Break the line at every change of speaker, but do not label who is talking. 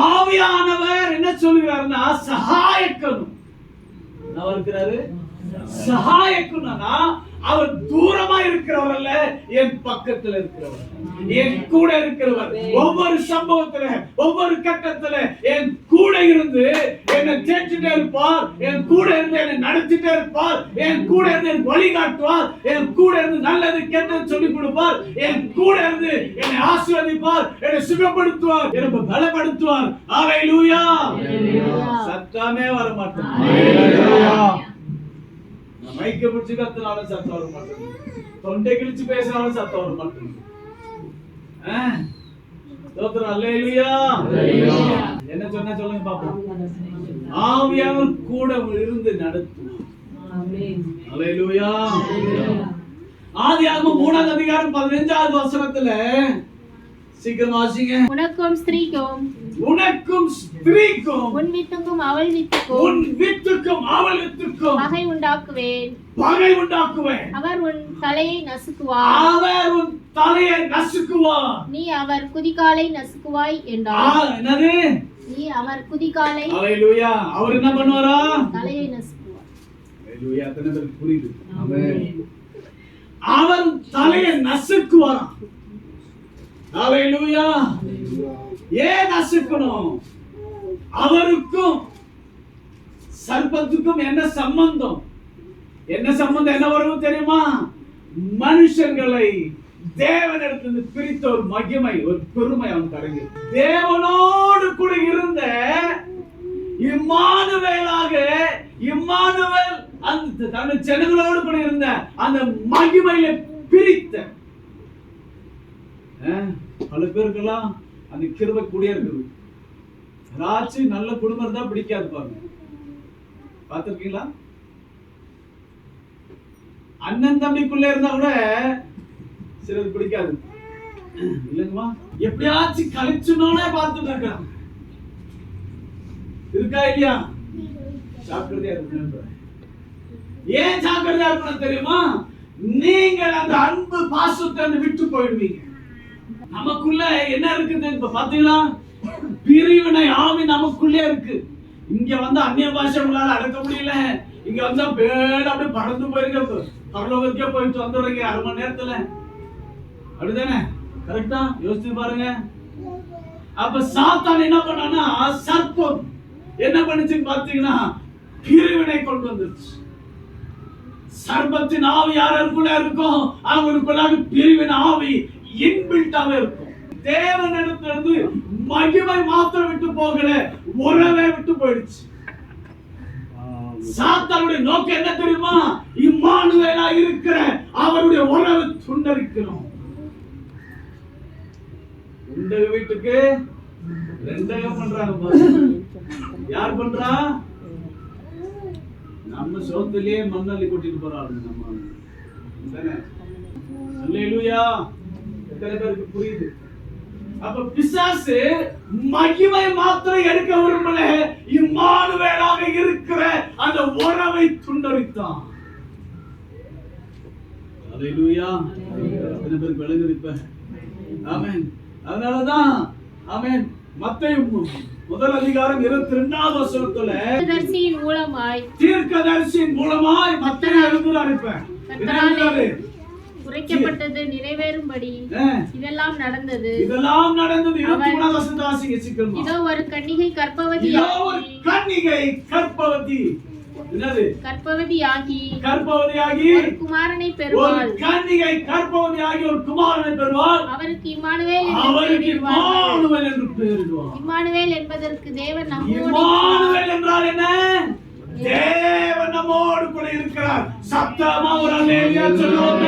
ஆவியானவர் என்ன சொல்கிறாருன்னா சகாயக்கனும். அவர் இருக்கிறாரு சகாயக்கனா. அவர் தூரமா இருக்கிறவர் அல்ல, என் பக்கத்துல இருக்கிறவர், என் கூட இருக்கிறவர். ஒவ்வொரு சம்பவத்துல ஒவ்வொரு கட்டத்துல என் கூட இருந்து என்னை தேற்றிட்டே இருப்பார், என் கூட இருந்து என்னை நடத்திட்டே இருப்பார், என் கூட இருந்து வழிகாட்டுவார், என் கூட இருந்து நல்லது கெட்டது சொல்லிக் கொடுப்பார், என் கூட இருந்து என்னை ஆசீர்வதிப்பார், என்னை சுகப்படுத்துவார், என்னை பலப்படுத்துவார். ஹல்லேலூயா. சத்தமே வர மாட்டேன். மைக்க பிடிச்சு கத்துனாலும் சத்தம் வர மாட்டேங்குது, தொண்டை கிழிச்சு பேசினாலும் சத்தம் வர மாட்டேங்குது. என்ன சொன்ன சொல்லுங்க பாப்போம். ஆவியானவர் கூட இருந்து நடத்துவார். ஹல்லேலூயா. ஆதியாகமம் 3ஆம் அதிகாரம் 15வது வசனத்துல சீக்கிரம் வாசிங்க.
உனக்கும் ஸ்திரீக்கும் உன் வித்துக்கும் அவள் வித்துக்கும் பகை உண்டாக்குவேன். அவர் உன் தலையை நசுக்குவார். நீ அவர் குதிகாலை நசுக்குவாய் என்றார்.
என்னது?
நீ அவர் குதிகாலை.
ஹல்லேலூயா. அவர் என்ன பண்ணுவாரா?
தலையை நசுக்குவார்.
ஹல்லேலூயா. எத்தனை பேருக்கு புரியுது? ஆமென். அவர் தலையை நசுக்குவார். ஹல்லேலூயா. ஏன் நசுக்கணும்? அவருக்கும் சர்ப்பத்துக்கும் என்ன சம்பந்தம்? என்ன சம்பந்தம்? என்ன வரும் தெரியுமா? மனுஷங்களை தேவனிடத்திலிருந்து பிரித்த ஒரு மகிமை, ஒரு பெருமை அவன் தரங்க. தேவனோடு கூட இருந்த இம்மானுவேலாக, இம்மானுவேல் அந்த தன் ஜனங்களோடு கூட இருந்த அந்த மகிமையை பிரித்த பல பேருக்கெல்லாம் அந்த கிருபை கூடிய இருக்குது. ராட்சி நல்ல குடும்பம் இருந்தா பிடிக்காது பாருங்க. பாத்திருக்கீங்களா? அண்ணன் தம்பிக்குள்ள இருந்தா கூட சிலது பிடிக்காது இல்லைங்கம்மா. எப்படியாச்சும் கழிச்சுனோனே பார்த்துட்டு இருக்காங்க. இருக்கா இல்லையா? ஜாக்கிரதையா இருக்கணும். ஏன் ஜாக்கிரதையா இருக்கணும் தெரியுமா? நீங்கள் அந்த அன்பு பாசத்தை விட்டு போயிடுவீங்க. நமக்குள்ள என்ன இருக்குது இப்ப பாத்தீங்களா? பிரிவினை ஆவி நமக்குள்ளே இருக்கு. இங்க வந்து அந்நிய பாஷை உங்களால அடக்க முடியல. இங்க வந்தா பேட அப்படியே பறந்து போயிருக்க, பரலோகத்துக்கே போயிட்டு வந்துடுறீங்க 1/2 மணி நேரத்துல. அப்படிதானே? கரெக்டா யோசிச்சு பாருங்க. அப்ப சாத்தான் என்ன பண்ணானா, சர்ப்பம் என்ன பண்ணுச்சுன்னு பாத்தீங்கன்னா பிரிவினை கொண்டு வந்துருச்சு. சர்ப்பத்தின் ஆவி யாருக்குள்ள இருக்கும், அவங்களுக்குள்ளாக பிரிவினை ஆவி இன்பில்ட்டாவே இருக்கும். தேவனிடத்திலிருந்து மகிமை மாத்திரம் விட்டு போகல, உறவே விட்டு போயிடுச்சு. சாத்தானுடைய நோக்கம் என்ன தெரியுமா? இம்மானுவேலா இருக்கிற அவருடைய உறவை துண்டரிக்கணும். உண்டக வீட்டுக்கு ரெண்டகம் பண்றாங்க. யார் பண்றா? நம்ம சோத்திலேயே மண்ணள்ளி கொட்டிட்டு போறாங்க நம்ம. அல்லேலூயா. எத்தனை பேருக்கு புரியுது? அப்ப பிசாசு மகிமை மாத்திரம் எடுக்க விரும்பல, இம்மானுவேலாக இருக்கிற அந்த உறவை துண்டரித்தான். அல்லேலூயா. எத்தனை பேருக்கு விளங்குது இப்ப? ஆமென். அதனாலதான் ஆமென். மத்தேயு 1 அதிகாரம் 22வது வசனத்துல தீர்க்கதரிசியின் மூலமாய் மத்தேயு எழுதுறாரு. இப்ப
உரைக்கப்பட்டது நிறைவேறும்படி இதெல்லாம் நடந்தது.
23வது வசனத்தை வாசிங்க சீக்கிரமா.
இதோ ஒரு கன்னிகை கர்ப்பவதி.
என்னது?
கர்ப்பவதியாகி
ஒரு
குமாரனை பெறுவாள்.
ஒரு கன்னிகை கர்ப்பவதியாகி ஒரு குமாரனை பெறுவாள்.
அவருக்கு இம்மானுவேல்
என்று பெயரிடுவார்.
இம்மானுவேல் என்பதற்கு தேவன் நம்மோடு.
இம்மானுவேல் என்றால் என்ன? தேவன் நம்மோடு கூட இருக்கிறார். சத்தமா ஒரு அல்லேலூயா சொல்லுவோம்.